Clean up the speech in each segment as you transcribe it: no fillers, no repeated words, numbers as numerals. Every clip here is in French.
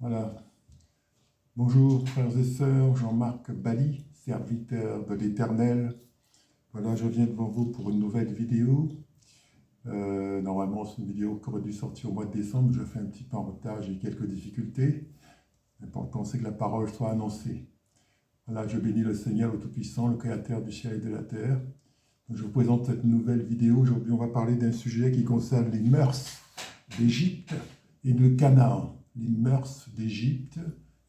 Voilà. Bonjour frères et sœurs, Jean-Marc Bali, serviteur de l'Éternel. Voilà, je viens devant vous pour une nouvelle vidéo. Normalement, c'est une vidéo qui aurait dû sortir au mois de décembre. Je fais un petit peu en retard, j'ai quelques difficultés. L'important, c'est que la parole soit annoncée. Voilà, je bénis le Seigneur, le Tout-Puissant, le Créateur du ciel et de la terre. Je vous présente cette nouvelle vidéo. Aujourd'hui, on va parler d'un sujet qui concerne les mœurs d'Égypte et de Canaan. Les mœurs d'Égypte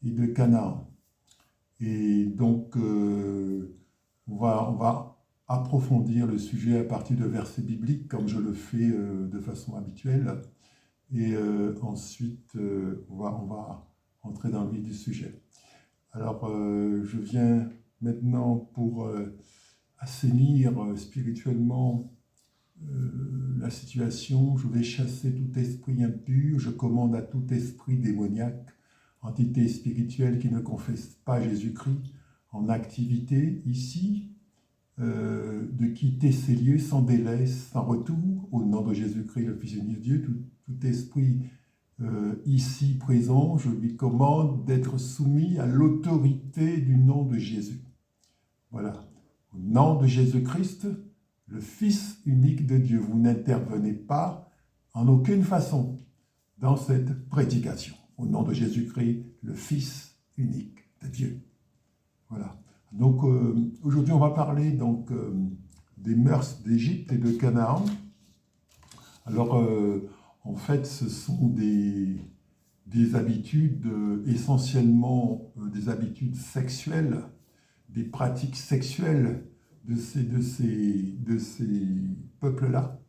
et de Canaan. Et donc, on va approfondir le sujet à partir de versets bibliques, comme je le fais de façon habituelle. Et ensuite, on va entrer dans le vif du sujet. Alors, je viens maintenant pour assainir spirituellement la situation. Je vais chasser tout esprit impur. Je commande à tout esprit démoniaque, entité spirituelle qui ne confesse pas Jésus-Christ en activité ici, de quitter ces lieux sans délai, sans retour, au nom de Jésus-Christ, le Fils unique de Dieu. Tout esprit ici présent, je lui commande d'être soumis à l'autorité du nom de Jésus. Voilà. Au nom de Jésus-Christ, le Fils unique de Dieu, vous n'intervenez pas en aucune façon dans cette prédication. Au nom de Jésus-Christ, le Fils unique de Dieu. Voilà. Donc aujourd'hui, on va parler donc des mœurs d'Égypte et de Canaan. Alors, en fait, ce sont des habitudes, essentiellement des habitudes sexuelles, des pratiques sexuelles de ces peuples-là,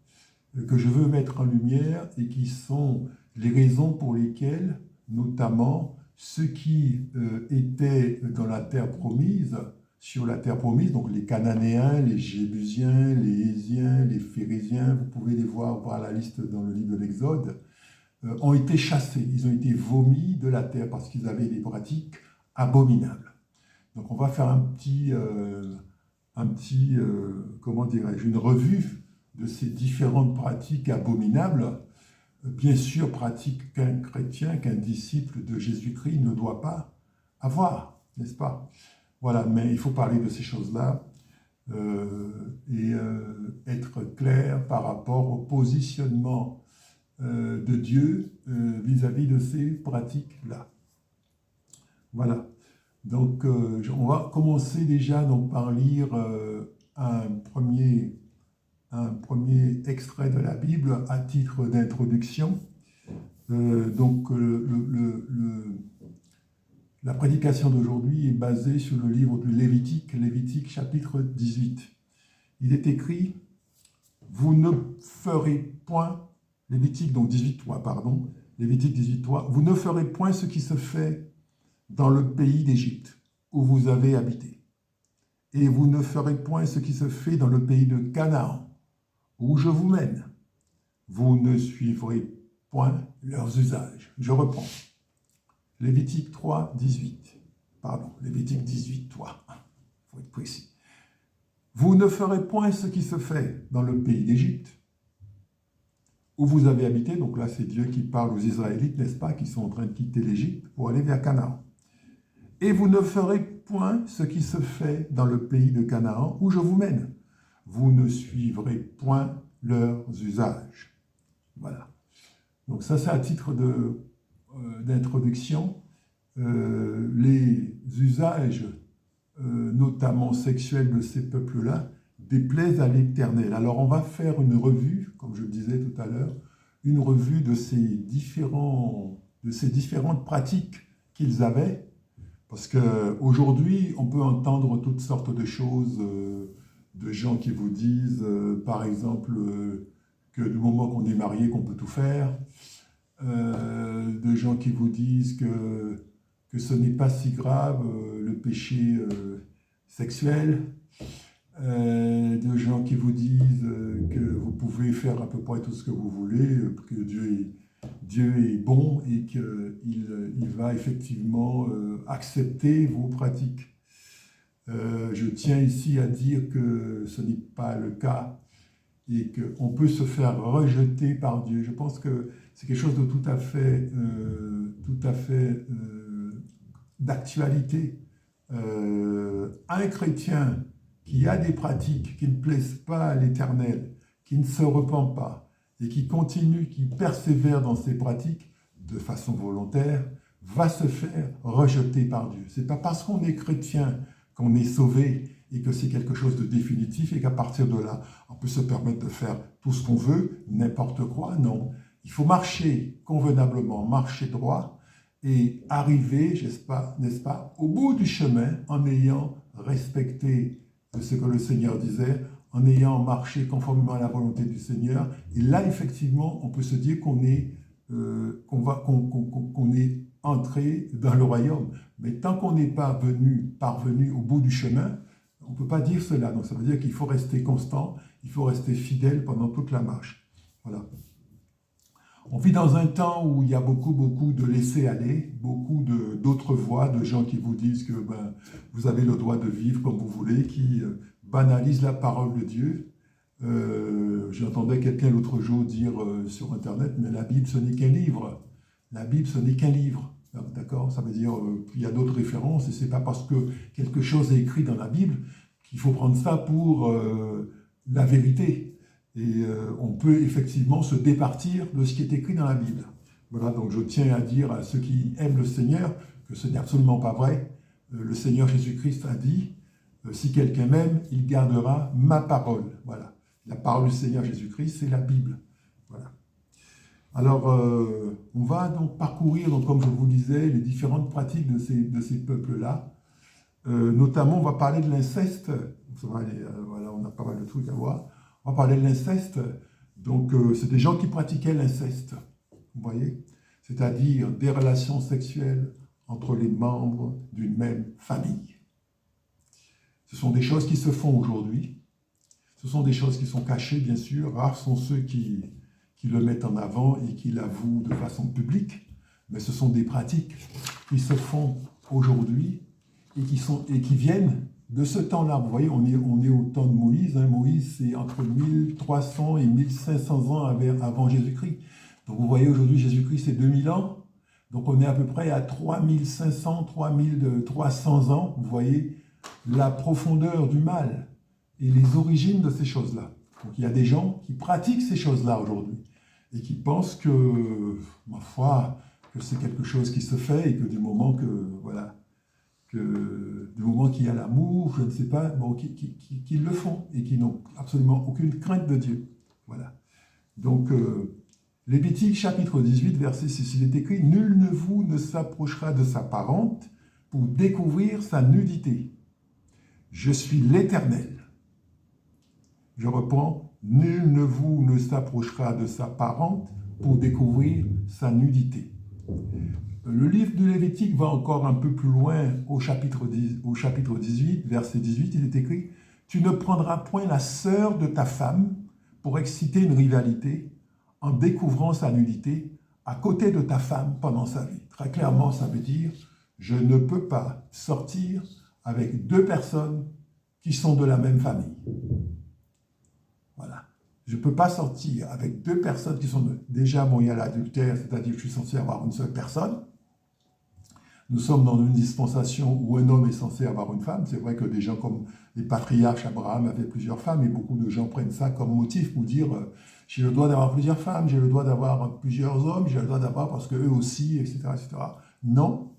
que je veux mettre en lumière et qui sont les raisons pour lesquelles, notamment, ceux qui étaient dans la terre promise, sur la terre promise, donc les Cananéens, les Jébusiens, les Hésiens, les Phérésiens, vous pouvez les voir la liste dans le livre de l'Exode, ont été chassés, ils ont été vomis de la terre parce qu'ils avaient des pratiques abominables. Donc on va faire comment dirais-je, une revue de ces différentes pratiques abominables, bien sûr pratiques qu'un chrétien, qu'un disciple de Jésus-Christ ne doit pas avoir, n'est-ce pas? Voilà, mais il faut parler de ces choses-là et être clair par rapport au positionnement de Dieu vis-à-vis de ces pratiques-là. Voilà. Donc, on va commencer déjà donc, par lire un premier extrait de la Bible à titre d'introduction. La prédication d'aujourd'hui est basée sur le livre de Lévitique chapitre 18. Il est écrit « Vous ne ferez point » Lévitique donc 18.3, pardon. Lévitique 18.3 « Vous ne ferez point ce qui se fait dans le pays d'Égypte, où vous avez habité. Et vous ne ferez point ce qui se fait dans le pays de Canaan, où je vous mène. Vous ne suivrez point leurs usages. » Je reprends. Lévitique 3, 18. Pardon, Lévitique 18, 3. Il faut être précis. Vous ne ferez point ce qui se fait dans le pays d'Égypte, où vous avez habité. Donc là, c'est Dieu qui parle aux Israélites, n'est-ce pas, qui sont en train de quitter l'Égypte pour aller vers Canaan. Et vous ne ferez point ce qui se fait dans le pays de Canaan, où je vous mène. Vous ne suivrez point leurs usages. Voilà. Donc ça, c'est à titre d'introduction. Les usages, notamment sexuels de ces peuples-là, déplaisent à l'Éternel. Alors on va faire une revue, comme je le disais tout à l'heure, une revue de ces différentes pratiques qu'ils avaient. Parce qu'aujourd'hui, on peut entendre toutes sortes de choses, de gens qui vous disent, par exemple, que du moment qu'on est marié, qu'on peut tout faire, de gens qui vous disent que ce n'est pas si grave, le péché sexuel, de gens qui vous disent que vous pouvez faire à peu près tout ce que vous voulez, que Dieu est bon et qu'il va effectivement accepter vos pratiques. Je tiens ici à dire que ce n'est pas le cas et qu'on peut se faire rejeter par Dieu. Je pense que c'est quelque chose de tout à fait, d'actualité. Un chrétien qui a des pratiques qui ne plaisent pas à l'Éternel, qui ne se repent pas et qui continue, qui persévère dans ses pratiques de façon volontaire, va se faire rejeter par Dieu. Ce n'est pas parce qu'on est chrétien qu'on est sauvé et que c'est quelque chose de définitif et qu'à partir de là, on peut se permettre de faire tout ce qu'on veut, n'importe quoi. Non, il faut marcher convenablement, marcher droit et arriver, n'est-ce pas, au bout du chemin en ayant respecté ce que le Seigneur disait, en ayant marché conformément à la volonté du Seigneur. Et là, effectivement, on peut se dire qu'on est, qu'on est entré dans le royaume. Mais tant qu'on n'est pas parvenu au bout du chemin, on ne peut pas dire cela. Donc ça veut dire qu'il faut rester constant, il faut rester fidèle pendant toute la marche. Voilà. On vit dans un temps où il y a beaucoup de laisser-aller, beaucoup d'autres voix, de gens qui vous disent que vous avez le droit de vivre comme vous voulez, qui banalisent la parole de Dieu. J'entendais quelqu'un l'autre jour dire sur Internet, mais la Bible, ce n'est qu'un livre. La Bible, ce n'est qu'un livre. D'accord? Ça veut dire qu'il y a d'autres références, et ce n'est pas parce que quelque chose est écrit dans la Bible qu'il faut prendre ça pour la vérité. Et on peut effectivement se départir de ce qui est écrit dans la Bible. Voilà, donc je tiens à dire à ceux qui aiment le Seigneur que ce n'est absolument pas vrai. Le Seigneur Jésus-Christ a dit, si quelqu'un m'aime, il gardera ma parole. Voilà, la parole du Seigneur Jésus-Christ, c'est la Bible. Voilà. Alors, on va donc parcourir, donc, comme je vous disais, les différentes pratiques de ces peuples-là. Notamment, on va parler de l'inceste. Voilà, on a pas mal de trucs à voir. On va parler de l'inceste. Donc, c'est des gens qui pratiquaient l'inceste. Vous voyez? C'est-à-dire des relations sexuelles entre les membres d'une même famille. Ce sont des choses qui se font aujourd'hui. Ce sont des choses qui sont cachées, bien sûr. Rares sont ceux qui le mettent en avant et qui l'avouent de façon publique. Mais ce sont des pratiques qui se font aujourd'hui et qui viennent de ce temps-là. Vous voyez, on est au temps de Moïse. Moïse, c'est entre 1300 et 1500 ans avant Jésus-Christ. Donc vous voyez, aujourd'hui, Jésus-Christ, c'est 2000 ans. Donc on est à peu près à 3500, 3300 ans. Vous voyez la profondeur du mal et les origines de ces choses-là. Donc il y a des gens qui pratiquent ces choses-là aujourd'hui et qui pensent que, ma foi, que c'est quelque chose qui se fait et que du moment du moment qu'il y a l'amour, je ne sais pas, bon, qu'ils le font et qui n'ont absolument aucune crainte de Dieu. Voilà. Donc, Lévitique chapitre 18, verset 6, il est écrit « Nul de vous ne s'approchera de sa parente pour découvrir sa nudité. Je suis l'Éternel. » Je reprends « Nul de vous ne s'approchera de sa parente pour découvrir sa nudité. » Le livre du Lévitique va encore un peu plus loin au chapitre 18, verset 18, il est écrit « Tu ne prendras point la sœur de ta femme pour exciter une rivalité en découvrant sa nudité à côté de ta femme pendant sa vie. » Très clairement, ça veut dire « Je ne peux pas sortir avec deux personnes qui sont de la même famille. » Voilà. Je ne peux pas sortir avec deux personnes qui sont déjà, bon, il y a l'adultère, c'est-à-dire que je suis censé avoir une seule personne. Nous sommes dans une dispensation où un homme est censé avoir une femme. C'est vrai que des gens comme les patriarches, Abraham avait plusieurs femmes, et beaucoup de gens prennent ça comme motif pour dire j'ai le droit d'avoir plusieurs femmes, j'ai le droit d'avoir plusieurs hommes, j'ai le droit d'avoir parce qu'eux aussi, etc., etc. Non.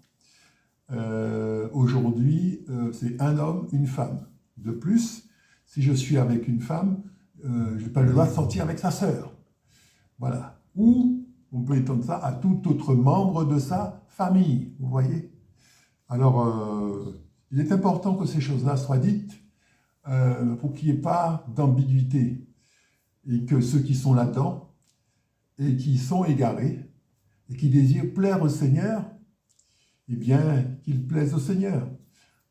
Aujourd'hui, c'est un homme, une femme. De plus, si je suis avec une femme, je n'ai pas le droit de sortir avec sa sœur. Voilà. Ou on peut étendre ça à tout autre membre de sa famille, vous voyez. Alors, il est important que ces choses-là soient dites pour qu'il n'y ait pas d'ambiguïté et que ceux qui sont là-dedans et qui sont égarés et qui désirent plaire au Seigneur, eh bien, qu'ils plaisent au Seigneur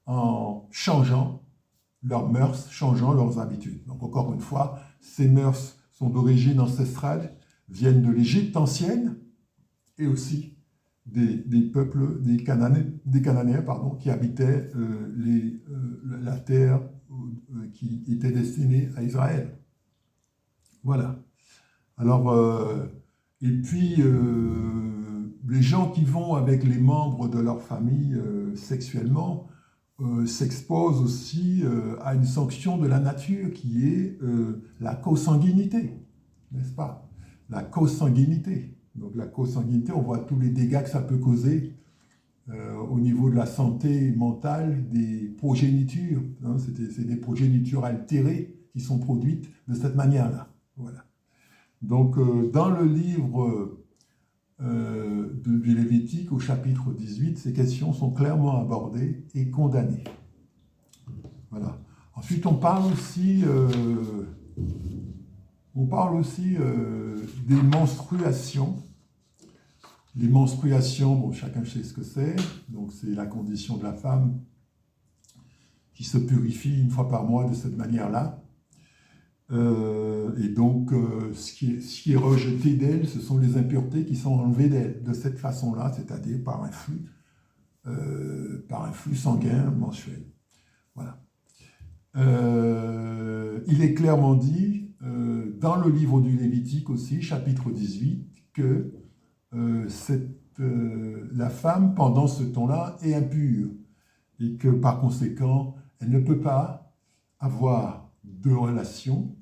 en changeant leurs mœurs, changeant leurs habitudes. Donc, encore une fois, ces mœurs sont d'origine ancestrale, viennent de l'Égypte ancienne et aussi des peuples, des Cananéens, qui habitaient la terre qui était destinée à Israël. Voilà. Alors, Et puis, les gens qui vont avec les membres de leur famille sexuellement s'exposent aussi à une sanction de la nature qui est la consanguinité, n'est-ce pas? La consanguinité. Donc la consanguinité, on voit tous les dégâts que ça peut causer au niveau de la santé mentale des progénitures. Hein, c'est des progénitures altérées qui sont produites de cette manière-là. Voilà. Donc, dans le livre du Lévitique, au chapitre 18, ces questions sont clairement abordées et condamnées. Voilà. Ensuite, on parle aussi des menstruations. Les menstruations, bon, chacun sait ce que c'est. Donc, c'est la condition de la femme qui se purifie une fois par mois de cette manière-là. Et donc, ce qui est rejeté d'elle, ce sont les impuretés qui sont enlevées d'elle de cette façon-là, c'est-à-dire par un flux sanguin mensuel. Voilà. Il est clairement dit dans le livre du Lévitique aussi, chapitre 18, que la femme, pendant ce temps-là, est impure et que par conséquent, elle ne peut pas avoir de relation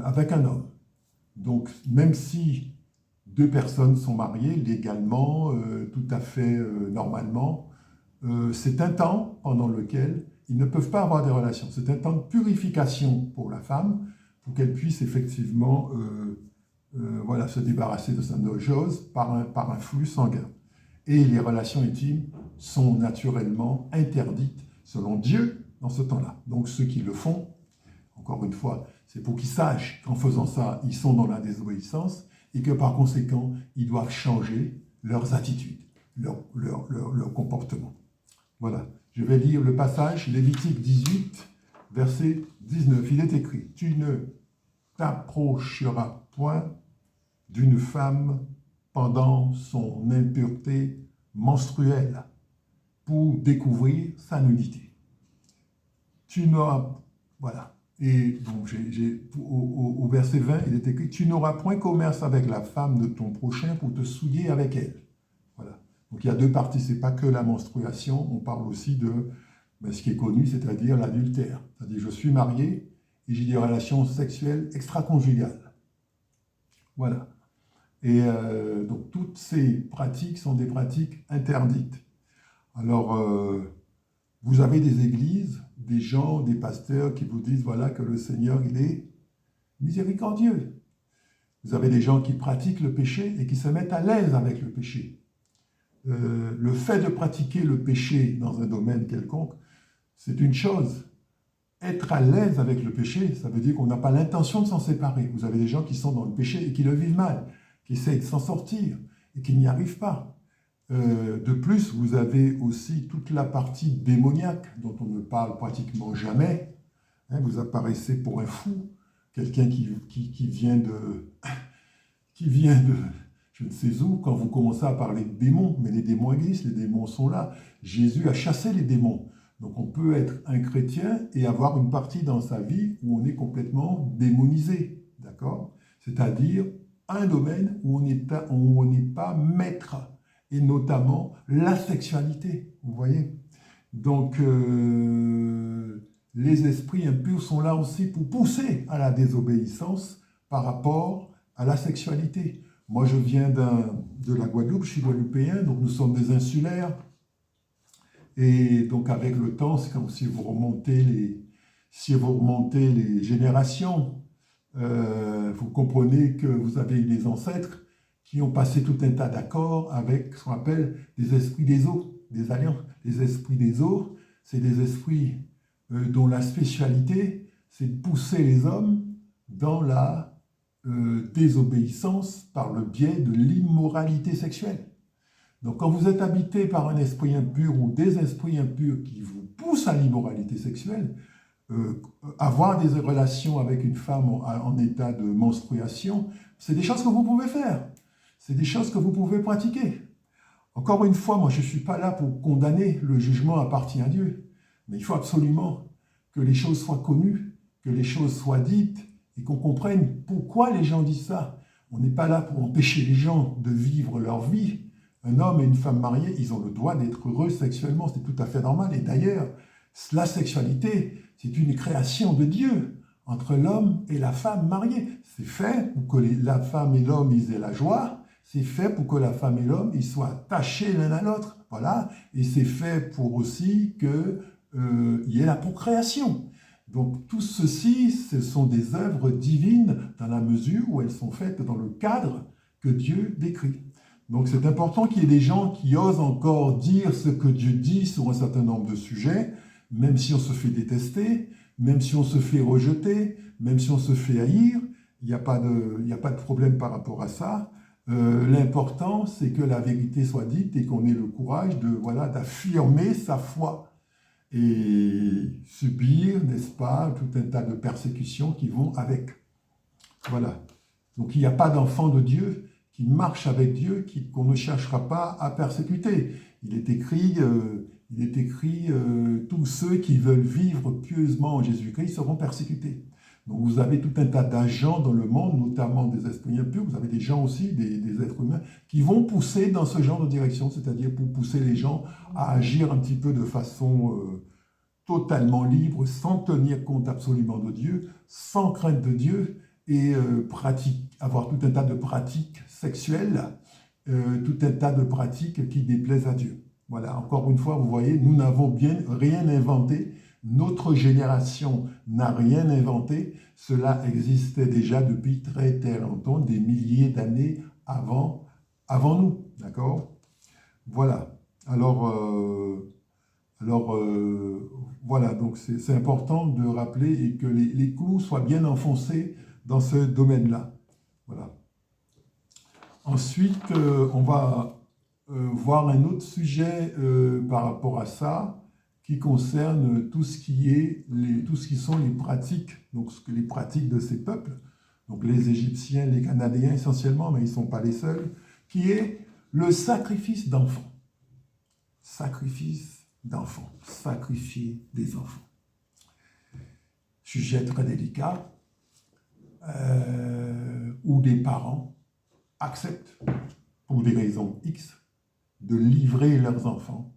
avec un homme. Donc, même si deux personnes sont mariées légalement, tout à fait normalement, c'est un temps pendant lequel ils ne peuvent pas avoir des relations. C'est un temps de purification pour la femme, pour qu'elle puisse effectivement voilà, se débarrasser de sa nojose par un flux sanguin. Et les relations intimes sont naturellement interdites selon Dieu dans ce temps-là. Donc ceux qui le font, encore une fois, c'est pour qu'ils sachent qu'en faisant ça, ils sont dans la désobéissance et que par conséquent, ils doivent changer leurs attitudes, leur comportement. Voilà, je vais lire le passage, Lévitique 18, verset 19. Il est écrit, « Tu ne t'approcheras point d'une femme pendant son impureté menstruelle pour découvrir sa nudité. » Tu n'auras... Voilà. Et donc, au verset 20, il est écrit « Tu n'auras point commerce avec la femme de ton prochain pour te souiller avec elle. » Voilà. Donc, il y a deux parties. Ce n'est pas que la menstruation. On parle aussi de ce qui est connu, c'est-à-dire l'adultère. C'est-à-dire, je suis marié et j'ai des relations sexuelles extra-conjugales. Voilà. Et donc, toutes ces pratiques sont des pratiques interdites. Alors, vous avez des églises, des gens, des pasteurs qui vous disent voilà que le Seigneur, il est miséricordieux. Vous avez des gens qui pratiquent le péché et qui se mettent à l'aise avec le péché. Le fait de pratiquer le péché dans un domaine quelconque, c'est une chose. Être à l'aise avec le péché, ça veut dire qu'on n'a pas l'intention de s'en séparer. Vous avez des gens qui sont dans le péché et qui le vivent mal, qui essayent de s'en sortir et qui n'y arrivent pas. De plus, vous avez aussi toute la partie démoniaque dont on ne parle pratiquement jamais. Hein, vous apparaissez pour un fou, quelqu'un qui vient de je ne sais où, quand vous commencez à parler de démons, mais les démons existent, les démons sont là. Jésus a chassé les démons. Donc on peut être un chrétien et avoir une partie dans sa vie où on est complètement démonisé, d'accord? C'est-à-dire un domaine où on n'est pas maître, et notamment la sexualité, vous voyez? Donc les esprits impurs sont là aussi pour pousser à la désobéissance par rapport à la sexualité. Moi, je viens de la Guadeloupe, je suis guadeloupéen, donc nous sommes des insulaires. Et donc, avec le temps, c'est comme si vous remontez les générations, vous comprenez que vous avez des ancêtres qui ont passé tout un tas d'accords avec ce qu'on appelle des esprits des eaux, des alliances. Les esprits des eaux, c'est des esprits dont la spécialité, c'est de pousser les hommes dans la désobéissance par le biais de l'immoralité sexuelle. Donc quand vous êtes habité par un esprit impur ou des esprits impurs qui vous poussent à l'immoralité sexuelle, avoir des relations avec une femme en état de menstruation, c'est des choses que vous pouvez faire. C'est des choses que vous pouvez pratiquer. Encore une fois, moi je ne suis pas là pour condamner, le jugement appartient à Dieu. Mais il faut absolument que les choses soient connues, que les choses soient dites, et qu'on comprenne pourquoi les gens disent ça. On n'est pas là pour empêcher les gens de vivre leur vie. Un homme et une femme mariés, ils ont le droit d'être heureux sexuellement, c'est tout à fait normal. Et d'ailleurs, la sexualité, c'est une création de Dieu entre l'homme et la femme mariée. C'est fait pour que la femme et l'homme ils aient la joie, c'est fait pour que la femme et l'homme ils soient attachés l'un à l'autre. Voilà. Et c'est fait pour aussi qu'il y ait la procréation. Donc tout ceci, ce sont des œuvres divines dans la mesure où elles sont faites dans le cadre que Dieu décrit. Donc c'est important qu'il y ait des gens qui osent encore dire ce que Dieu dit sur un certain nombre de sujets, même si on se fait détester, même si on se fait rejeter, même si on se fait haïr, il n'y a pas de problème par rapport à ça. L'important, c'est que la vérité soit dite et qu'on ait le courage d'affirmer sa foi et subir, n'est-ce pas, tout un tas de persécutions qui vont avec. Voilà. Donc il n'y a pas d'enfant de Dieu qui marche avec Dieu, qu'on ne cherchera pas à persécuter. Il est écrit, tous ceux qui veulent vivre pieusement en Jésus-Christ seront persécutés. Donc vous avez tout un tas d'agents dans le monde, notamment des esprits impurs, vous avez des gens aussi, des êtres humains, qui vont pousser dans ce genre de direction, c'est-à-dire pour pousser les gens à agir un petit peu de façon totalement libre, sans tenir compte absolument de Dieu, sans crainte de Dieu, et avoir tout un tas de pratiques sexuelles, tout un tas de pratiques qui déplaisent à Dieu. Voilà, encore une fois, vous voyez, nous n'avons bien rien inventé, notre génération n'a rien inventé, cela existait déjà depuis très très longtemps, des milliers d'années avant nous, d'accord? Voilà, voilà, donc c'est important de rappeler et que les clous soient bien enfoncés dans ce domaine-là. Voilà. Ensuite, on va voir un autre sujet par rapport à ça, qui concerne tout ce qui sont les pratiques, donc les pratiques de ces peuples, donc les Égyptiens, les Canadiens essentiellement, mais ils ne sont pas les seuls, qui est le sacrifice d'enfants. Sacrifice d'enfants, sacrifier des enfants. Sujet très délicat, où des parents acceptent, pour des raisons X, de livrer leurs enfants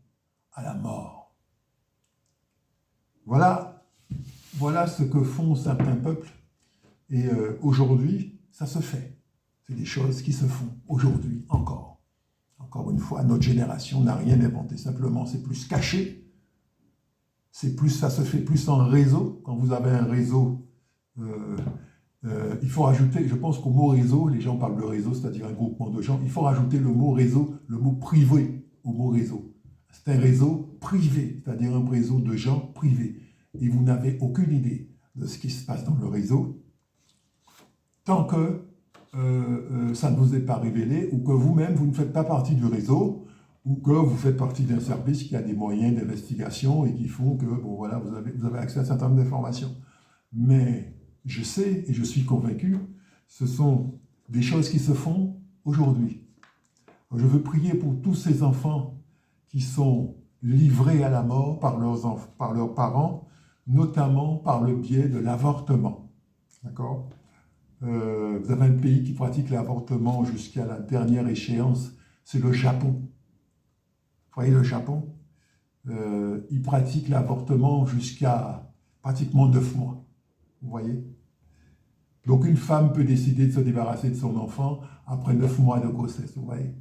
à la mort. Voilà ce que font certains peuples. Et aujourd'hui, ça se fait. C'est des choses qui se font aujourd'hui encore. Encore une fois, notre génération n'a rien inventé. Simplement, c'est plus caché. Ça se fait plus en réseau. Quand vous avez un réseau, il faut rajouter, je pense qu'au mot réseau, les gens parlent de réseau, c'est-à-dire un groupement de gens, il faut rajouter le mot réseau, le mot privé au mot réseau. C'est un réseau privé, c'est-à-dire un réseau de gens privés. Et vous n'avez aucune idée de ce qui se passe dans le réseau tant que ça ne vous est pas révélé ou que vous-même, vous ne faites pas partie du réseau ou que vous faites partie d'un service qui a des moyens d'investigation et qui font que vous avez accès à un certain nombre d'informations. Mais je sais et je suis convaincu, ce sont des choses qui se font aujourd'hui. Je veux prier pour tous ces enfants qui sont livrés à la mort par leurs parents, notamment par le biais de l'avortement. D'accord ? Vous avez un pays qui pratique l'avortement jusqu'à la dernière échéance, c'est le Japon. Vous voyez le Japon, ils pratiquent l'avortement jusqu'à pratiquement 9 mois. Vous voyez? Donc une femme peut décider de se débarrasser de son enfant après 9 mois de grossesse, vous voyez?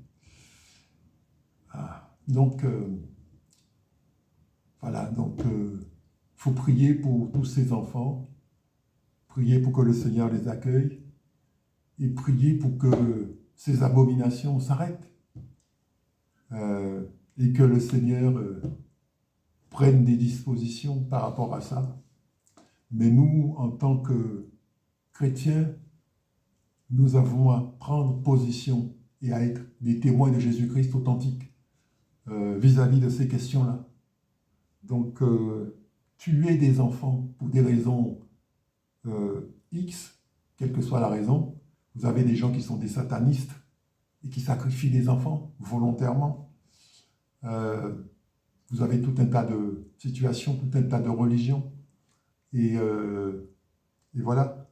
Donc, voilà, donc faut prier pour tous ces enfants, prier pour que le Seigneur les accueille et prier pour que ces abominations s'arrêtent et que le Seigneur prenne des dispositions par rapport à ça. Mais nous, en tant que chrétiens, nous avons à prendre position et à être des témoins de Jésus-Christ authentiques vis-à-vis de ces questions-là. Donc, tuer des enfants pour des raisons X, quelle que soit la raison, vous avez des gens qui sont des satanistes et qui sacrifient des enfants volontairement. Vous avez tout un tas de situations, tout un tas de religions. Et voilà.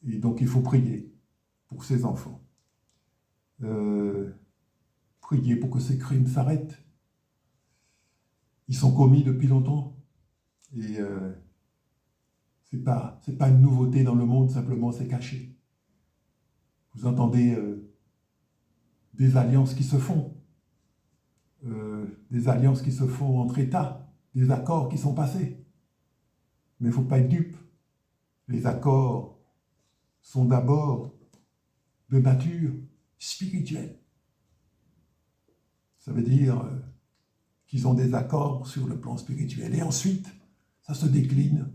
Et donc, il faut prier pour ses enfants. Priez pour que ces crimes s'arrêtent. Ils sont commis depuis longtemps. Et c'est pas une nouveauté dans le monde, simplement c'est caché. Vous entendez des alliances qui se font. Des alliances qui se font entre États, des accords qui sont passés. Mais il ne faut pas être dupe. Les accords sont d'abord de nature spirituelle. Ça veut dire qu'ils ont des accords sur le plan spirituel. Et ensuite, ça se décline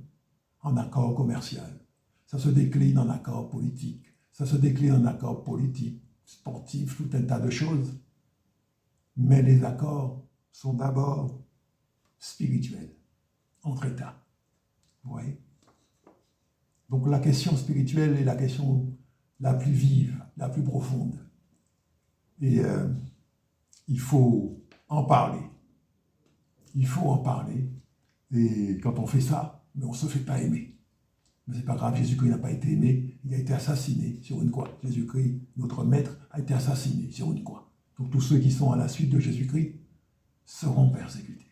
en accord commercial. Ça se décline en accord politique. Ça se décline en accord politique, sportif, tout un tas de choses. Mais les accords sont d'abord spirituels, entre États. Vous voyez? Donc la question spirituelle est la question la plus vive, la plus profonde. Et il faut en parler. Il faut en parler. Et quand on fait ça, mais on ne se fait pas aimer. Mais ce n'est pas grave, Jésus-Christ n'a pas été aimé, il a été assassiné sur une croix. Jésus-Christ, notre maître, a été assassiné sur une croix. Donc tous ceux qui sont à la suite de Jésus-Christ seront persécutés.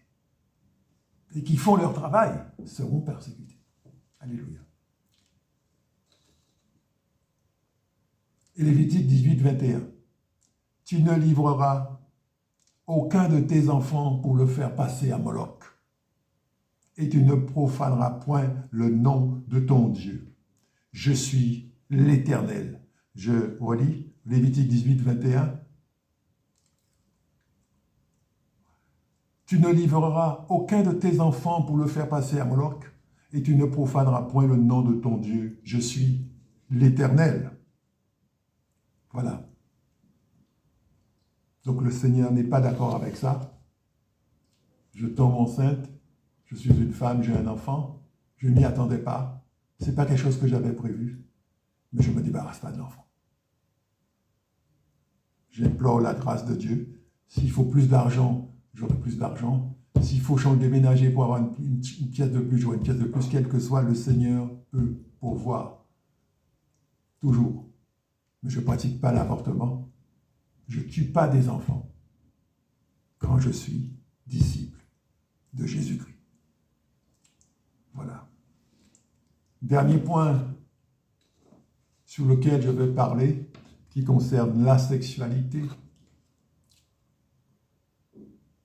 Et qui font leur travail seront persécutés. Alléluia. Et Lévitique 18, 21. Tu ne livreras aucun de tes enfants pour le faire passer à Moloch. Et tu ne profaneras point le nom de ton Dieu. Je suis l'Éternel. Je relis Lévitique 18, 21. Tu ne livreras aucun de tes enfants pour le faire passer à Moloch, et tu ne profaneras point le nom de ton Dieu. Je suis l'Éternel. Voilà. Donc le Seigneur n'est pas d'accord avec ça. Je tombe enceinte, je suis une femme, j'ai un enfant, je n'y attendais pas. Ce n'est pas quelque chose que j'avais prévu, mais je ne me débarrasse pas de l'enfant. J'implore la grâce de Dieu. S'il faut plus d'argent, j'aurai plus d'argent. S'il faut déménager pour avoir une pièce de plus, j'aurai une pièce de plus. Quel que soit, le Seigneur peut pourvoir. Toujours. Mais je ne pratique pas l'avortement. Je ne tue pas des enfants quand je suis disciple de Jésus-Christ. Voilà. Dernier point sur lequel je vais parler, qui concerne la sexualité.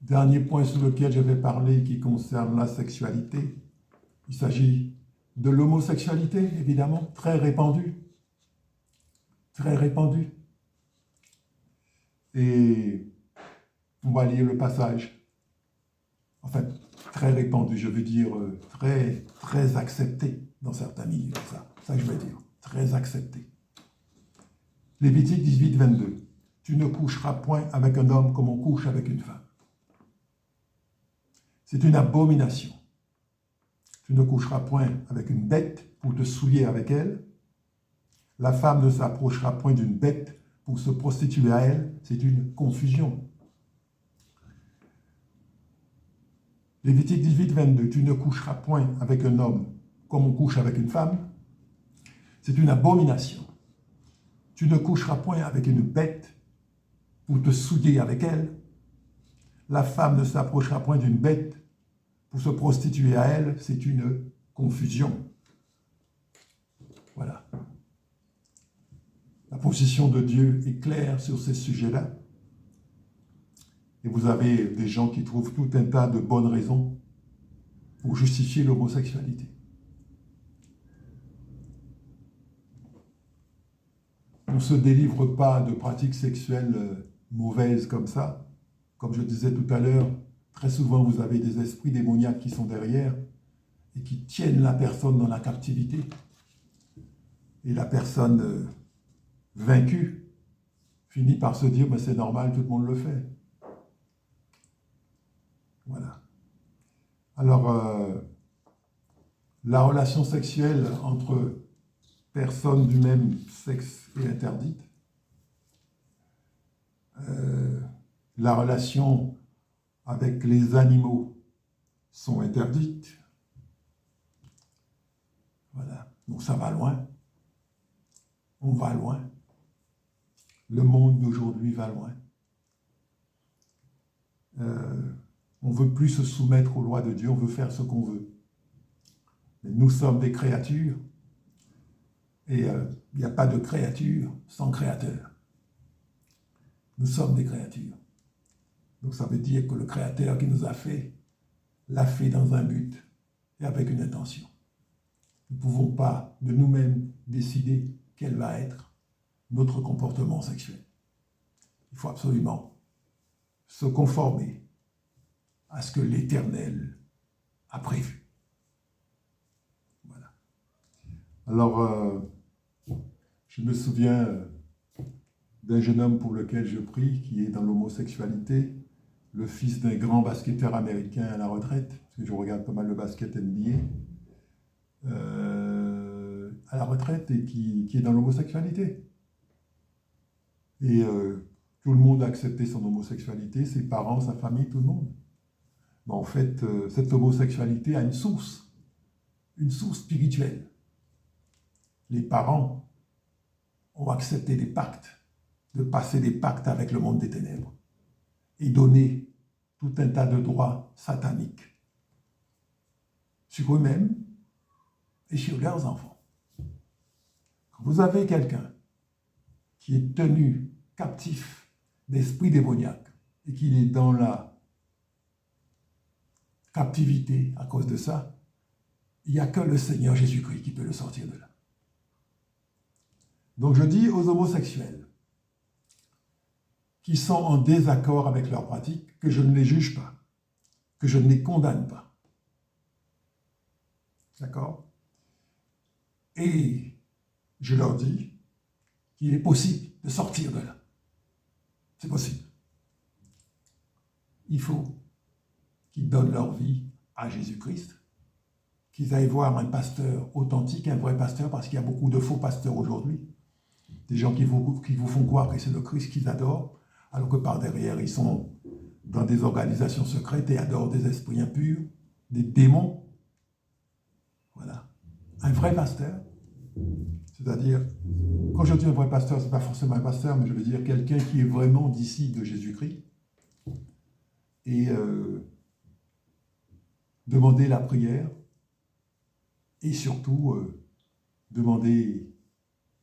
Dernier point sur lequel je vais parler qui concerne la sexualité. Il s'agit de l'homosexualité, évidemment, très répandue. Très répandue. Et on va lire le passage. En fait, très répandu, je veux dire très, très accepté dans certains milieux. Ça que je veux dire. Très accepté. Lévitique 18, 22. Tu ne coucheras point avec un homme comme on couche avec une femme. C'est une abomination. Tu ne coucheras point avec une bête pour te souiller avec elle. La femme ne s'approchera point d'une bête pour se prostituer à elle. C'est une confusion. Lévitique 18, 22. Tu ne coucheras point avec un homme comme on couche avec une femme. C'est une abomination. Tu ne coucheras point avec une bête pour te souiller avec elle. La femme ne s'approchera point d'une bête pour se prostituer à elle. C'est une confusion. Voilà. La position de Dieu est claire sur ces sujets-là. Et vous avez des gens qui trouvent tout un tas de bonnes raisons pour justifier l'homosexualité. On ne se délivre pas de pratiques sexuelles mauvaises comme ça. Comme je disais tout à l'heure, très souvent vous avez des esprits démoniaques qui sont derrière et qui tiennent la personne dans la captivité. Et la personne vaincue finit par se dire, mais c'est normal, tout le monde le fait. Voilà. Alors, la relation sexuelle entre personnes du même sexe est interdite. La relation avec les animaux sont interdites. Voilà. Donc ça va loin. On va loin. Le monde d'aujourd'hui va loin. On ne veut plus se soumettre aux lois de Dieu, on veut faire ce qu'on veut. Mais nous sommes des créatures, et il n'y a pas de créature sans créateur. Nous sommes des créatures. Donc ça veut dire que le créateur qui nous a fait, l'a fait dans un but et avec une intention. Nous ne pouvons pas de nous-mêmes décider quel va être notre comportement sexuel. Il faut absolument se conformer à ce que l'Éternel a prévu. Voilà. Alors, je me souviens d'un jeune homme pour lequel je prie, qui est dans l'homosexualité, le fils d'un grand basketteur américain à la retraite, parce que je regarde pas mal le basket NBA, à la retraite et qui est dans l'homosexualité. Et tout le monde a accepté son homosexualité, ses parents, sa famille, tout le monde. Mais en fait, cette homosexualité a une source spirituelle. Les parents ont accepté des pactes, de passer des pactes avec le monde des ténèbres et donner tout un tas de droits sataniques sur eux-mêmes et sur leurs enfants. Quand vous avez quelqu'un qui est tenu captif d'esprit démoniaque et qu'il est dans la captivité à cause de ça, il n'y a que le Seigneur Jésus-Christ qui peut le sortir de là. Donc je dis aux homosexuels qui sont en désaccord avec leurs pratiques que je ne les juge pas, que je ne les condamne pas. D'accord? Et je leur dis qu'il est possible de sortir de là. C'est possible. Il faut qu'ils donnent leur vie à Jésus-Christ, qu'ils aillent voir un pasteur authentique, un vrai pasteur, parce qu'il y a beaucoup de faux pasteurs aujourd'hui, des gens qui vous font croire que c'est le Christ qu'ils adorent, alors que par derrière, ils sont dans des organisations secrètes et adorent des esprits impurs, des démons. Voilà. Un vrai pasteur, c'est-à-dire, quand je dis un vrai pasteur, ce n'est pas forcément un pasteur, mais je veux dire quelqu'un qui est vraiment disciple de Jésus-Christ, et demander la prière, et surtout demander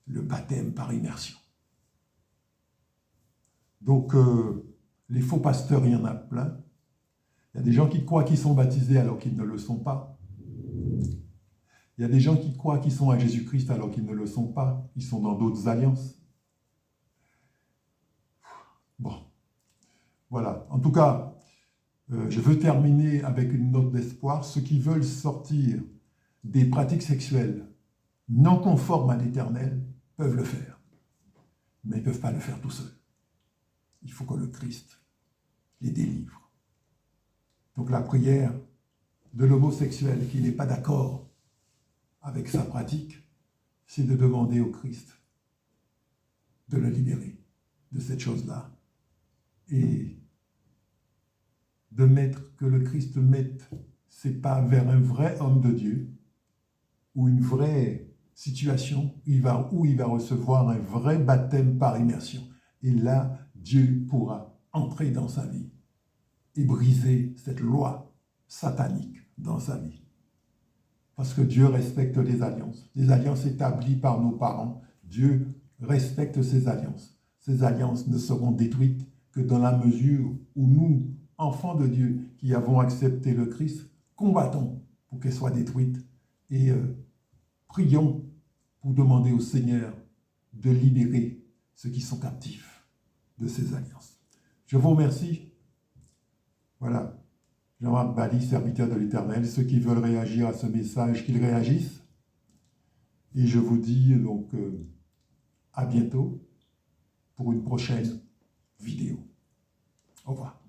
le baptême par immersion. Donc, les faux pasteurs, il y en a plein. Il y a des gens qui croient qu'ils sont baptisés alors qu'ils ne le sont pas. Il y a des gens qui croient qu'ils sont à Jésus-Christ alors qu'ils ne le sont pas. Ils sont dans d'autres alliances. Bon, voilà. En tout cas, je veux terminer avec une note d'espoir. Ceux qui veulent sortir des pratiques sexuelles non conformes à l'Éternel peuvent le faire. Mais ils ne peuvent pas le faire tout seuls. Il faut que le Christ les délivre. Donc la prière de l'homosexuel qui n'est pas d'accord avec sa pratique, c'est de demander au Christ de le libérer de cette chose-là et que le Christ mette ses pas vers un vrai homme de Dieu ou une vraie situation où il va recevoir un vrai baptême par immersion. Et là, Dieu pourra entrer dans sa vie et briser cette loi satanique dans sa vie. Parce que Dieu respecte les alliances établies par nos parents. Dieu respecte ces alliances. Ces alliances ne seront détruites que dans la mesure où nous, enfants de Dieu, qui avons accepté le Christ, combattons pour qu'elles soient détruites et prions pour demander au Seigneur de libérer ceux qui sont captifs de ces alliances. Je vous remercie. Voilà. Jean-Marc Bali, serviteur de l'Éternel. Ceux qui veulent réagir à ce message, qu'ils réagissent. Et je vous dis donc à bientôt pour une prochaine vidéo. Au revoir.